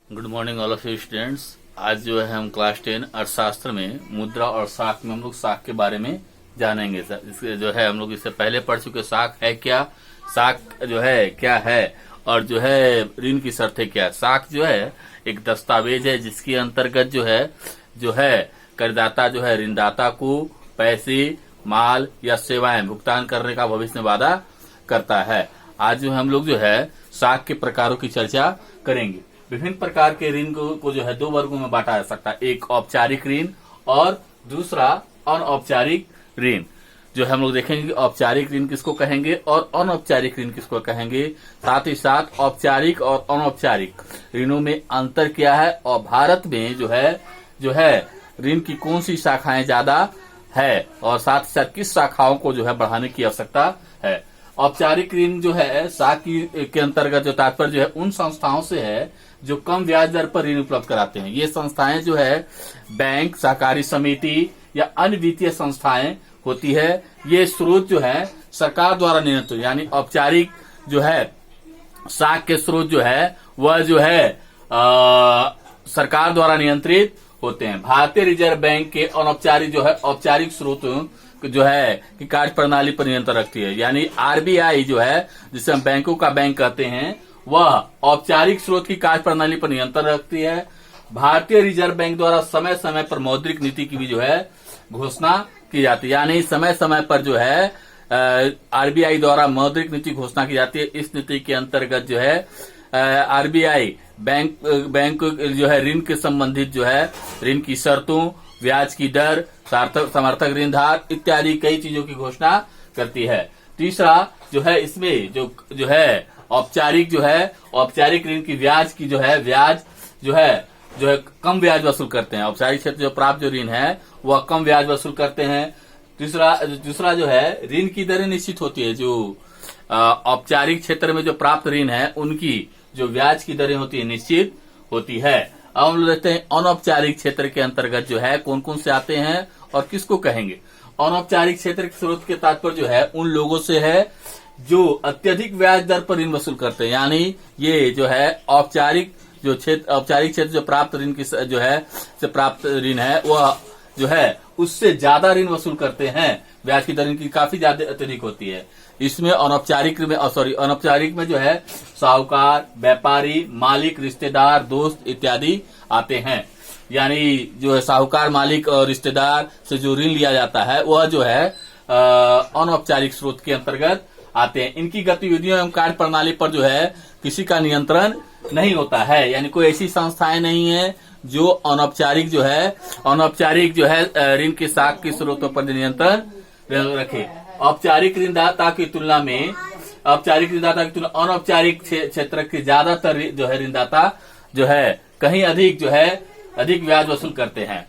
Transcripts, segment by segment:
Good morning all of you students. आज जो है हम क्लास 10 अर्थशास्त्र में मुद्रा और साख में हम लोग साख के बारे में जानेंगे। इसके जो है हम लोग इससे पहले पढ़ चुके। साख है क्या, साख जो है क्या है, और जो है ऋण की शर्तें क्या। साख जो है एक दस्तावेज है जिसके अंतर्गत जो है करदाता जो है ऋणदाता को पैसे, माल या सेवाएं भुगतान करने का भविष्य में वादा करता है। आज जो हम लोग जो है साख के प्रकारों की चर्चा करेंगे। विभिन्न प्रकार के ऋण को जो है दो वर्गों में बांटा जा सकता है, एक औपचारिक ऋण और दूसरा अनौपचारिक ऋण। जो हम लोग देखेंगे कि औपचारिक ऋण किसको कहेंगे और अनौपचारिक ऋण किसको कहेंगे, साथ ही साथ औपचारिक और अनौपचारिक ऋणों में अंतर क्या है, और भारत में जो है ऋण की कौन सी शाखाएं ज्यादा है, और साथ ही साथ किस शाखाओं को जो है बढ़ाने की आवश्यकता है। औपचारिक ऋण जो है साख के अंतर्गत जो तात्पर्य जो है उन संस्थाओं से है जो कम ब्याज दर पर ऋण उपलब्ध कराते हैं। ये संस्थाएं जो है बैंक, सहकारी समिति या अन्य वित्तीय संस्थाएं होती है। ये स्रोत जो है सरकार द्वारा नियंत्रित, यानी औपचारिक जो है साख के स्रोत जो है वह जो है सरकार द्वारा नियंत्रित होते हैं। भारतीय रिजर्व बैंक के अनौपचारिक जो है औपचारिक स्रोत जो है कि कार्य प्रणाली पर नियंत्रण रखती है, यानी आरबीआई जो है जिसे हम बैंकों का बैंक कहते हैं वह औपचारिक स्रोत की कार्य प्रणाली पर नियंत्रण रखती है। भारतीय रिजर्व बैंक द्वारा समय समय पर मौद्रिक नीति की भी जो है घोषणा की जाती है, यानी समय समय पर जो है आरबीआई द्वारा मौद्रिक नीति घोषणा की जाती है। इस नीति के अंतर्गत जो है आरबीआई बैंक जो है ऋण के संबंधित जो है ऋण की शर्तों, ब्याज की दर, समर्थक ऋणधार इत्यादि कई चीजों की घोषणा करती है। तीसरा जो है इसमें जो है औपचारिक ऋण की ब्याज जो है कम ब्याज वसूल करते हैं। औपचारिक क्षेत्र जो प्राप्त जो ऋण है वह कम ब्याज वसूल करते हैं। दूसरा जो है ऋण की दरें निश्चित होती है। जो औपचारिक क्षेत्र में जो प्राप्त ऋण है उनकी जो ब्याज की दरें होती है निश्चित होती है। अब हम लोग देखते हैं अनौपचारिक क्षेत्र के अंतर्गत जो है कौन कौन से आते हैं और किसको कहेंगे। अनौपचारिक क्षेत्र के स्रोत के तात्पर्य जो है उन लोगों से है जो अत्यधिक ब्याज दर पर ऋण वसूल करते हैं, यानी ये जो है औपचारिक क्षेत्र जो प्राप्त ऋण की जो है से प्राप्त ऋण है वह जो है उससे ज्यादा ऋण वसूल करते हैं। ब्याज की दर इनकी काफी ज्यादा अत्यधिक होती है। इसमें अनौपचारिक में जो है साहूकार, व्यापारी, मालिक, रिश्तेदार, दोस्त इत्यादि आते हैं। यानी जो है साहूकार, मालिक और रिश्तेदार से जो ऋण लिया जाता है वह जो है अनौपचारिक स्रोत के अंतर्गत आते हैं। इनकी गतिविधियों एवं कार्य प्रणाली पर जो है किसी का नियंत्रण नहीं होता है, यानी कोई ऐसी संस्थाएं नहीं है जो अनौपचारिक जो है ऋण के साख के स्रोतों पर नियंत्रण रखे। औपचारिक ऋणदाता की तुलना अनौपचारिक क्षेत्र के ज्यादातर जो है ऋणदाता जो है कहीं अधिक ब्याज वसूल करते हैं।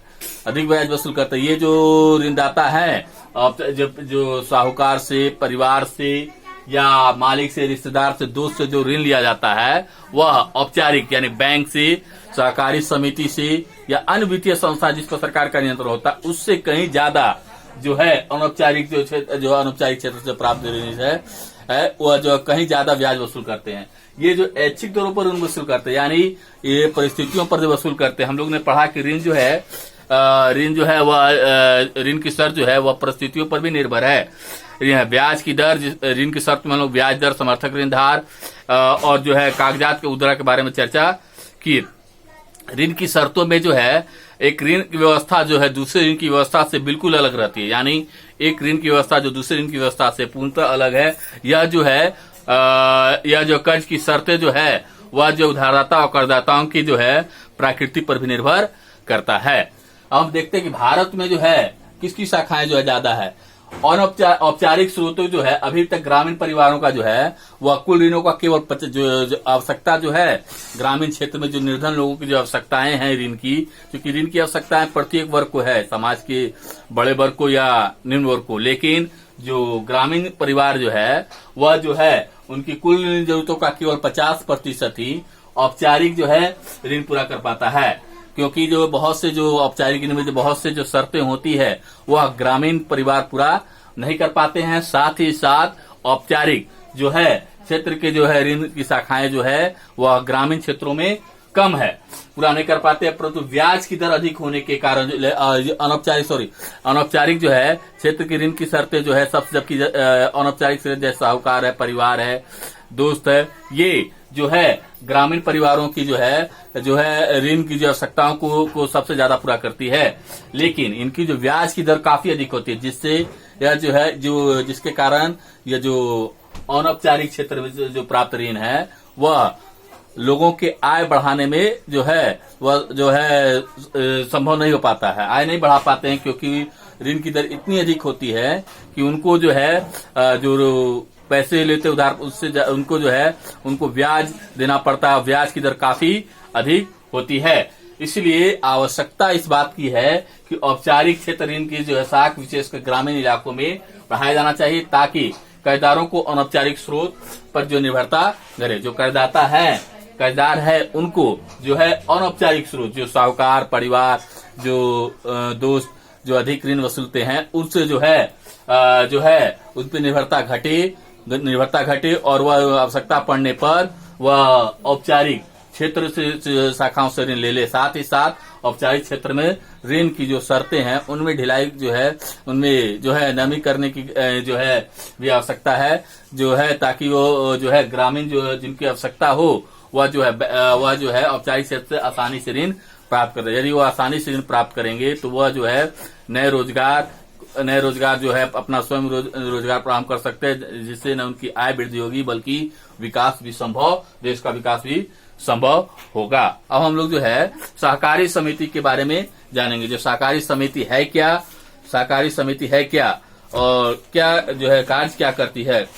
ये जो ऋणदाता है जो साहूकार से, परिवार से या मालिक से, रिश्तेदार से, दोस्त से जो ऋण लिया जाता है वह औपचारिक यानी बैंक से, सहकारी समिति से या अन्य वित्तीय संस्था जिस पर सरकार का नियंत्रण होता है उससे कहीं ज्यादा जो है अनौपचारिक क्षेत्र से प्राप्त ऋण है वह जो कहीं ज्यादा ब्याज वसूल करते हैं। ये जो ऐच्छिक तौर पर ऋण वसूल करते हैं, यानी ये परिस्थितियों पर जो वसूल करते हैं। हम लोग ने पढ़ा कि ऋण जो है वह ऋण की शर्त जो है वह परिस्थितियों पर भी निर्भर है। ब्याज की दर, ऋण की शर्त में हम लोग ब्याज दर, समर्थक ऋणधार और जो है कागजात के उद्रा के बारे में चर्चा की। ऋण की शर्तों में जो है एक ऋण की व्यवस्था जो है दूसरे ऋण की व्यवस्था से बिल्कुल अलग रहती है, यानी एक ऋण की व्यवस्था जो दूसरे ऋण की व्यवस्था से पूर्णतः अलग है। यह जो कर्ज की शर्तें जो है वह जो उधारदाता और करदाताओं की जो है प्रकृति पर भी निर्भर करता है। अब हम देखते हैं कि भारत में जो है किसकी शाखाएं जो है ज्यादा है। औपचारिक स्रोतों जो है अभी तक ग्रामीण परिवारों का जो है वह कुल ऋणों का केवल जो आवश्यकता जो है ग्रामीण क्षेत्र में जो निर्धन लोगों की जो आवश्यकताएं हैं ऋण की, क्योंकि ऋण की आवश्यकताएं प्रत्येक वर्ग को है, समाज के बड़े वर्ग को या निम्न वर्ग को, लेकिन जो ग्रामीण परिवार जो है वह जो है उनकी कुल ऋण जरूरतों का केवल 50% ही औपचारिक जो है ऋण पूरा कर पाता है, क्योंकि जो बहुत से जो औपचारिक ऋण में जो बहुत से जो शर्तें होती है वह ग्रामीण परिवार पूरा नहीं कर पाते हैं। साथ ही साथ औपचारिक जो है क्षेत्र के जो है ऋण की शाखाएं जो है वह ग्रामीण क्षेत्रों में कम है, पूरा नहीं कर पाते हैं, परंतु ब्याज की दर अधिक होने के कारण अनौपचारिक जो है क्षेत्र की ऋण की शर्तें जो है सबसे, जबकि अनौपचारिक से जैसे साहूकार है, परिवार है, दोस्त है, ये जो है ग्रामीण परिवारों की जो है ऋण की जो आवश्यकताओं को सबसे ज्यादा पूरा करती है, लेकिन इनकी जो ब्याज की दर काफी अधिक होती है, जिससे यह जो है जिसके कारण यह जो अनौपचारिक क्षेत्र में जो प्राप्त ऋण है वह लोगों के आय बढ़ाने में जो है वह जो है संभव नहीं हो पाता है, आय नहीं बढ़ा पाते हैं, क्योंकि ऋण की दर इतनी अधिक होती है कि उनको जो है जो पैसे लेते उधार उससे उनको जो है उनको ब्याज देना पड़ता है, ब्याज की दर काफी अधिक होती है। इसलिए आवश्यकता इस बात की है कि औपचारिक क्षेत्र ऋण की जो है साख विशेषकर ग्रामीण इलाकों में बढ़ाया जाना चाहिए, ताकि कर्जदारों को अनौपचारिक स्रोत पर जो निर्भरता करे, जो कर्जदार है उनको जो है अनौपचारिक स्रोत, जो साहूकार, परिवार, जो दोस्त जो अधिक ऋण वसूलते हैं उनसे जो है उन पर निर्भरता घटे और वह आवश्यकता पड़ने पर वह औपचारिक क्षेत्र से शाखाओं से ऋण ले, साथ ही साथ औपचारिक क्षेत्र में ऋण की जो शर्तें हैं उनमें ढिलाई जो है उनमें जो है नमी करने की जो है भी आवश्यकता है जो है, ताकि वो जो है ग्रामीण जो जिनकी आवश्यकता हो वह जो है औपचारिक क्षेत्र से आसानी से ऋण प्राप्त कर रहे। यदि वो आसानी से ऋण प्राप्त करेंगे तो वह जो है नए रोजगार जो है अपना स्वयं रोजगार प्रारंभ कर सकते हैं, जिससे न उनकी आय वृद्धि होगी बल्कि विकास भी संभव, देश का विकास भी संभव होगा। अब हम लोग जो है सहकारी समिति के बारे में जानेंगे। जो सहकारी समिति है क्या और क्या जो है कार्य क्या करती है।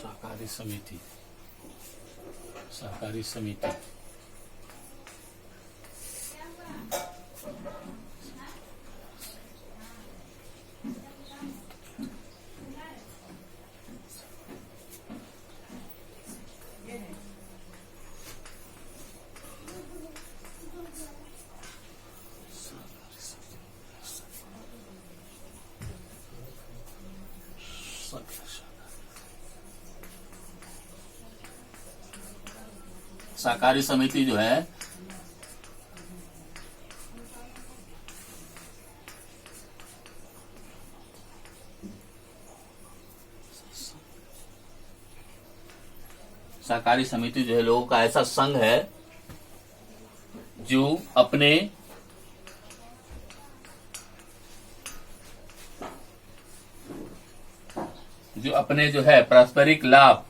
सहकारी समिति सहकारी समिति जो है लोगों का ऐसा संघ है जो अपने जो है पारस्परिक लाभ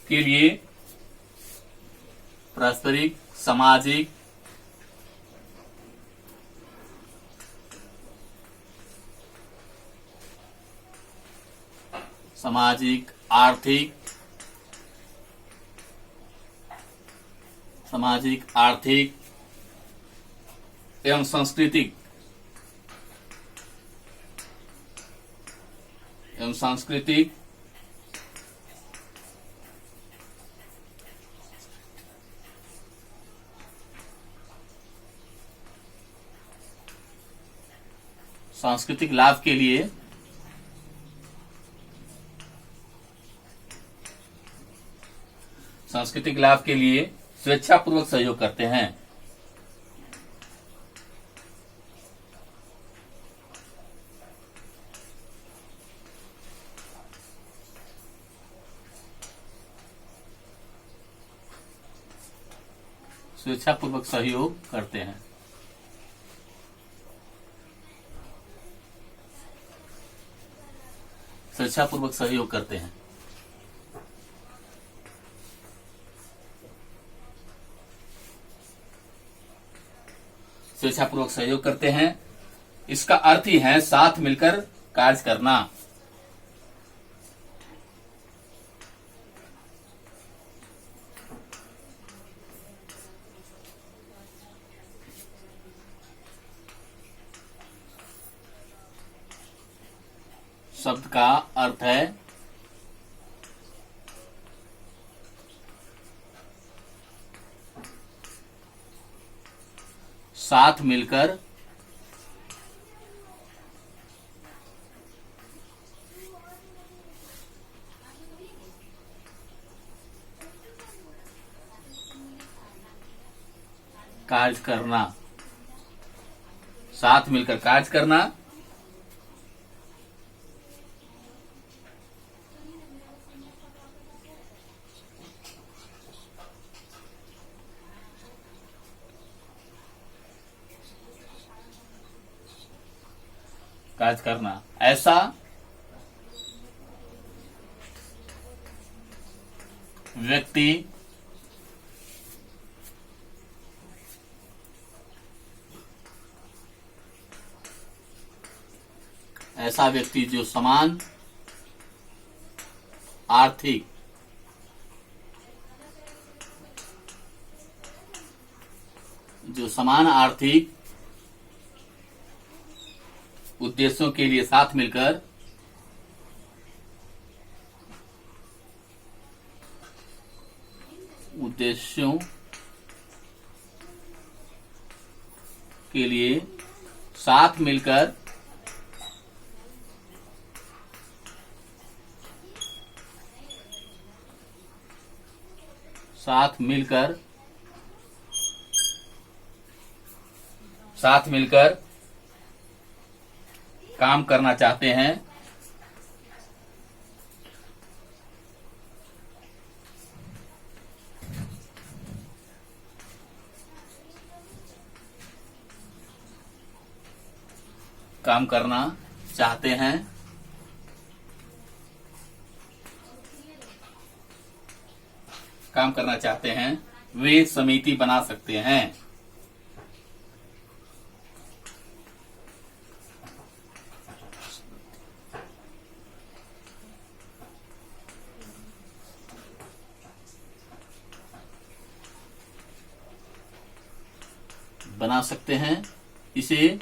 के लिए पारस्परिक सामाजिक आर्थिक एवं सांस्कृतिक सांस्कृतिक लाभ के लिए स्वेच्छापूर्वक सहयोग करते हैं। स्वेच्छापूर्वक सहयोग करते हैं। स्वेच्छापूर्वक सहयोग करते हैं। स्वेच्छापूर्वक सहयोग करते हैं, इसका अर्थ ही है साथ मिलकर कार्य करना। शब्द का अर्थ है साथ मिलकर कार्य करना। साथ मिलकर कार्य करना, कार्य करना, ऐसा व्यक्ति जो समान आर्थिक उद्देश्यों के लिए साथ मिलकर साथ मिलकर काम करना चाहते हैं। काम करना चाहते हैं, वे समिति बना सकते हैं। बना सकते हैं, इसे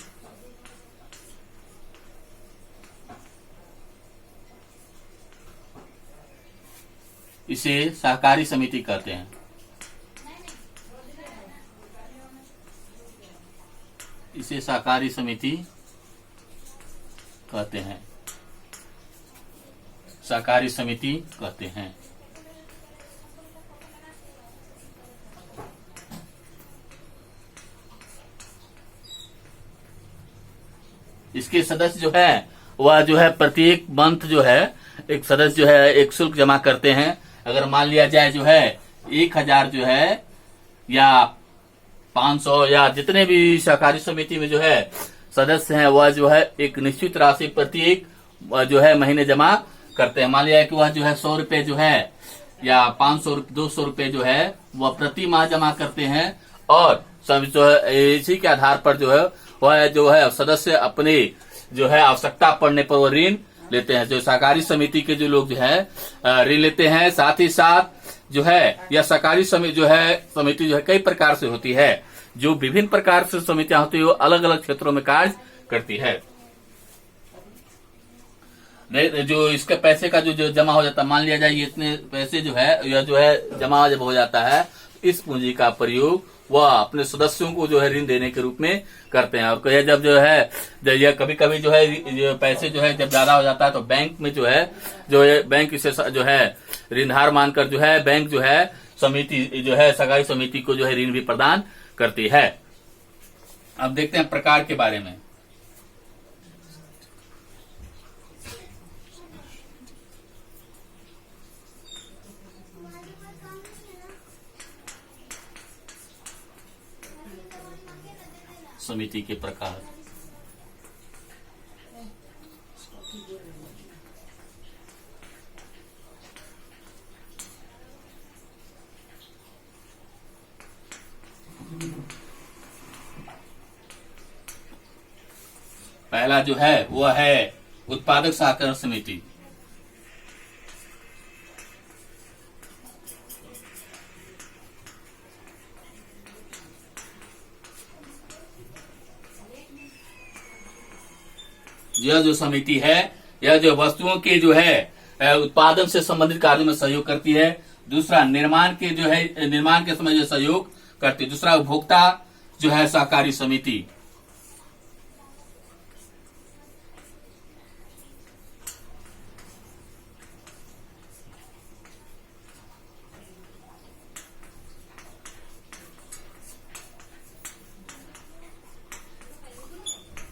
सहकारी समिति कहते हैं। इसे सहकारी समिति कहते हैं। सहकारी समिति कहते हैं। इसके सदस्य जो है वह जो है प्रत्येक मंथ जो है एक सदस्य जो है एक शुल्क जमा करते हैं। अगर मान लिया जाए जो है 1000 जो है या 500 या जितने भी सहकारी समिति में जो है सदस्य हैं वह जो है एक निश्चित राशि प्रत्येक जो है महीने जमा करते हैं। मान लिया कि वह जो है 100 रुपए जो है या 500 200 रुपए जो है वह प्रति माह जमा करते हैं और सब जो है इसी के आधार पर जो है वह जो है सदस्य अपने जो है आवश्यकता पड़ने पर वो ऋण लेते हैं। जो सहकारी समिति के जो लोग जो है ऋण लेते हैं, साथ ही साथ जो है यह सहकारी समिति जो है कई प्रकार से होती है। जो विभिन्न प्रकार से समितियां होती है वो अलग अलग क्षेत्रों में कार्य करती है। जो इसके पैसे का जो जमा हो जाता है, मान लिया जाए ये इतने पैसे जो है यह जो है जमा जब हो जाता है, इस पूंजी का प्रयोग वह अपने सदस्यों को जो है ऋण देने के रूप में करते हैं। और कहीं जब जो है यह कभी कभी जो है पैसे जो है जब ज्यादा हो जाता है तो बैंक में जो है बैंक इसे जो है ऋणधार मानकर जो है बैंक जो है समिति जो है सहकारी समिति को जो है ऋण भी प्रदान करती है। अब देखते हैं प्रकार के बारे में। समिति के प्रकार पहला जो है वह है उत्पादक सहकारी समिति। यह जो समिति है, यह जो वस्तुओं के जो है उत्पादन से संबंधित कार्यों में सहयोग करती है। दूसरा, निर्माण के जो है निर्माण के समय जो सहयोग करती है। दूसरा, उपभोक्ता जो है सहकारी समिति।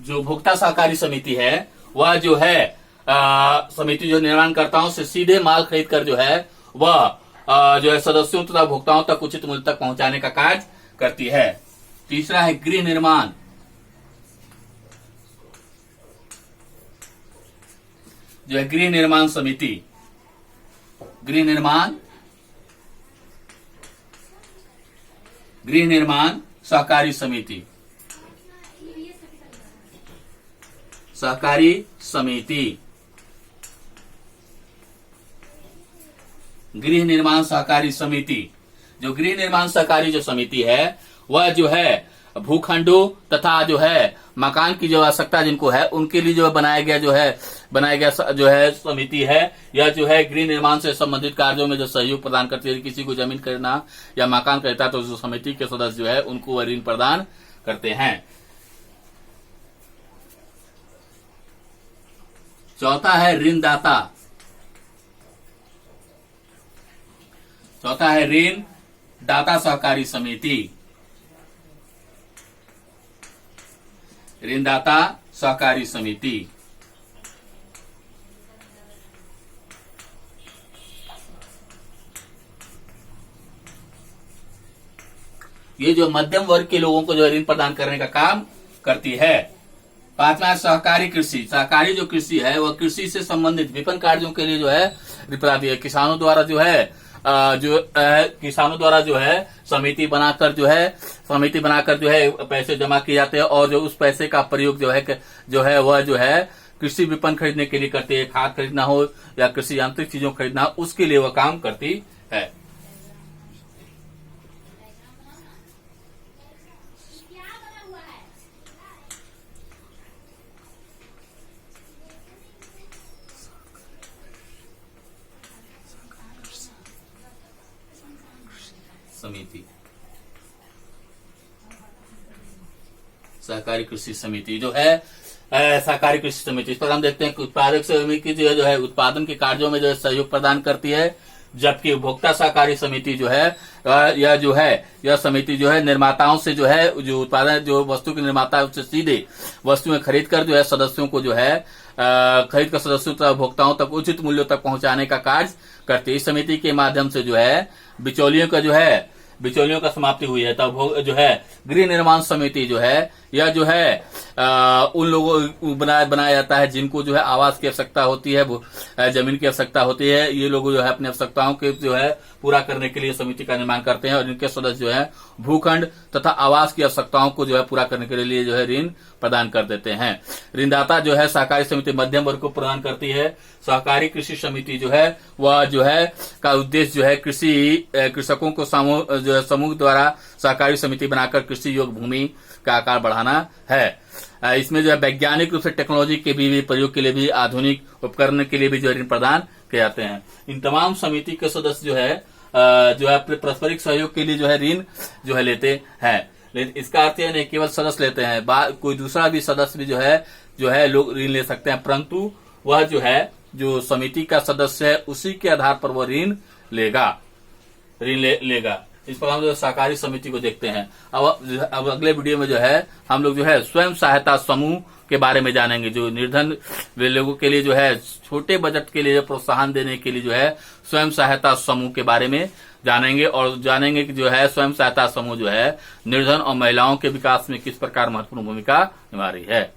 जो उपभोक्ता सहकारी समिति है वह जो है समिति जो निर्माणकर्ताओं से सीधे माल खरीद कर जो है वह जो है सदस्यों तथा उपभोक्ताओं तक उचित मूल्य तक पहुंचाने का कार्य करती है। तीसरा है गृह निर्माण। जो है गृह निर्माण समिति, गृह निर्माण सहकारी समिति, सहकारी समिति, गृह निर्माण सहकारी समिति। जो गृह निर्माण सहकारी जो समिति है वह जो है भूखंडों तथा जो है मकान की जो आवश्यकता जिनको है उनके लिए जो बनाया गया जो है समिति है। यह जो है गृह निर्माण से संबंधित कार्यों में जो सहयोग प्रदान करती है। किसी को जमीन खरीदना या मकान खरीदता तो जो समिति के सदस्य जो है उनको वह ऋण प्रदान करते हैं। चौथा है ऋणदाता। चौथा है ऋण दाता सहकारी समिति, ऋणदाता सहकारी समिति। ये जो मध्यम वर्ग के लोगों को जो ऋण प्रदान करने का काम करती है। पांचवा सहकारी कृषि। सहकारी जो कृषि है वह कृषि से संबंधित विपणन कार्यों के लिए जो है ऋण प्रदान है। किसानों द्वारा जो है समिति बनाकर जो है पैसे जमा किए जाते हैं और जो उस पैसे का प्रयोग वह जो है कृषि विपणन खरीदने के लिए करती है। खाद खरीदना हो या कृषि यांत्रिक चीजों खरीदना हो उसके लिए वह काम करती है। समिति, सहकारी कृषि समिति जो है सहकारी कृषि समिति। इस पर हम देखते हैं कि उत्पादक समिति जो है उत्पादन के कार्यों में जो है सहयोग प्रदान करती है, जबकि उपभोक्ता सहकारी समिति जो है यह समिति जो है निर्माताओं से जो है जो उत्पादन जो वस्तु के निर्माता उससे सीधे वस्तुएं खरीद कर जो है सदस्यों को जो है खरीद कर सदस्यों तथा उपभोक्ताओं तक उचित मूल्यों तक पहुंचाने का कार्य करती है। इस समिति के माध्यम से जो है बिचौलियों का समाप्ति हुई है। तब जो है गृह निर्माण समिति जो है यह जो है उन लोगों बनाया जाता है जिनको जो है आवास की आवश्यकता होती है, जमीन की आवश्यकता होती है। ये लोग जो है अपनी आवश्यकताओं के जो है पूरा करने के लिए समिति का निर्माण करते हैं और इनके सदस्य जो है भूखंड तथा आवास की आवश्यकताओं को जो है पूरा करने के लिए जो है ऋण प्रदान कर देते हैं। ऋणदाता जो है सहकारी समिति मध्यम वर्ग को प्रदान करती है। सहकारी कृषि समिति जो है वह जो है का उद्देश्य जो है कृषकों को समूह द्वारा सहकारी समिति बनाकर कृषि योग्य भूमि का आकार बढ़ाना है। इसमें जो है वैज्ञानिक रूप से टेक्नोलॉजी के भी प्रयोग के लिए भी आधुनिक उपकरण के लिए भी जो ऋण प्रदान किए जाते हैं। इन तमाम समिति के सदस्य जो है पारस्परिक सहयोग के लिए जो है ऋण जो है लेते हैं। लेकिन इसका अर्थ यह नहीं केवल सदस्य लेते हैं, कोई दूसरा भी सदस्य भी जो है लोग ऋण ले सकते हैं, परंतु वह जो है जो समिति का सदस्य है उसी के आधार पर वह ऋण लेगा। इस पर हम जो सहकारी समिति को देखते हैं। अब अगले वीडियो में जो है हम लोग जो है स्वयं सहायता समूह के बारे में जानेंगे। जो निर्धन लोगों के लिए जो है छोटे बजट के लिए प्रोत्साहन देने के लिए जो है स्वयं सहायता समूह के बारे में जानेंगे कि जो है स्वयं सहायता समूह जो है निर्धन और महिलाओं के विकास में किस प्रकार महत्वपूर्ण भूमिका निभा रही है।